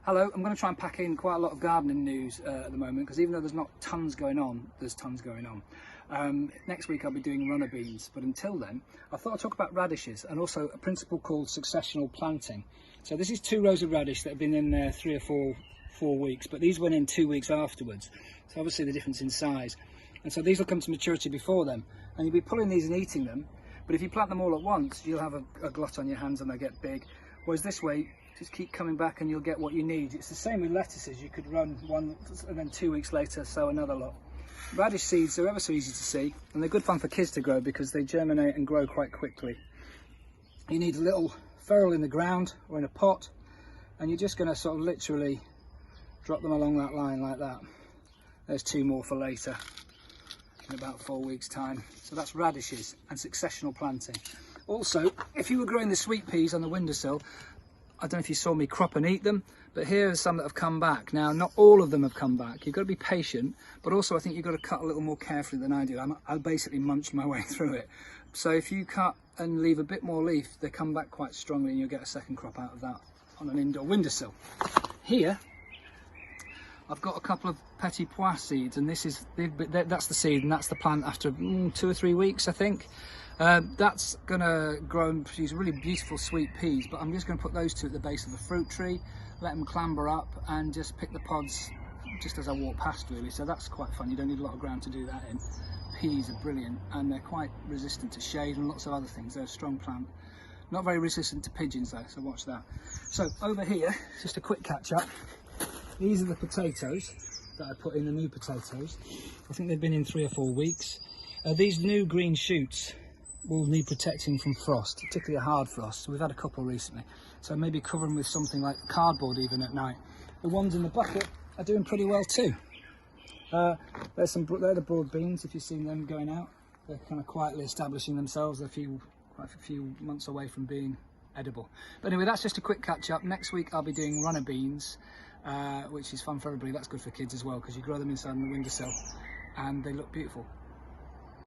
Hello, I'm going to try and pack in quite a lot of gardening news at the moment, because even though there's not tons going on, there's tons going on. Next week I'll be doing runner beans, but until then I thought I'd talk about radishes and also a principle called successional planting. So this is 2 rows of radish that have been in there 3 or 4 weeks, but these went in 2 weeks afterwards, so obviously the difference in size. And so these will come to maturity before them, and you'll be pulling these and eating them, but if you plant them all at once you'll have a glut on your hands and they get big. Whereas this way, just keep coming back and you'll get what you need. It's the same with lettuces. You could run one and then 2 weeks later sow another lot. Radish seeds are ever so easy to see, and they're good fun for kids to grow because they germinate and grow quite quickly. You need a little ferrule in the ground or in a pot, and you're just going to sort of literally drop them along that line like that. There's 2 more for later in about 4 weeks time. So that's radishes and successional planting. Also, if you were growing the sweet peas on the windowsill, I don't know if you saw me crop and eat them, but here are some that have come back. Now, not all of them have come back. You've got to be patient, but also I think you've got to cut a little more carefully than I do. I basically munched my way through it. So if you cut and leave a bit more leaf, they come back quite strongly and you'll get a second crop out of that on an indoor windowsill. Here, I've got a couple of petit pois seeds, and this is that's the seed and that's the plant after 2 or 3 weeks, I think. That's going to grow and produce really beautiful sweet peas, but I'm just going to put those 2 at the base of the fruit tree, let them clamber up and just pick the pods just as I walk past, really. So that's quite fun. You don't need a lot of ground to do that in. Peas are brilliant, and they're quite resistant to shade and lots of other things. They're a strong plant. Not very resistant to pigeons though, so watch that. So over here, just a quick catch up. These are the potatoes that I put in, the new potatoes. I think they've been in 3 or 4 weeks. These new green shoots will need protecting from frost, particularly a hard frost. We've had a couple recently, so maybe cover them with something like cardboard even at night. The ones in the bucket are doing pretty well too. They're the broad beans, if you've seen them going out. They're kind of quietly establishing themselves. They're quite a few months away from being edible. But anyway, that's just a quick catch up. Next week I'll be doing runner beans, which is fun for everybody. That's good for kids as well, because you grow them inside on the windowsill and they look beautiful.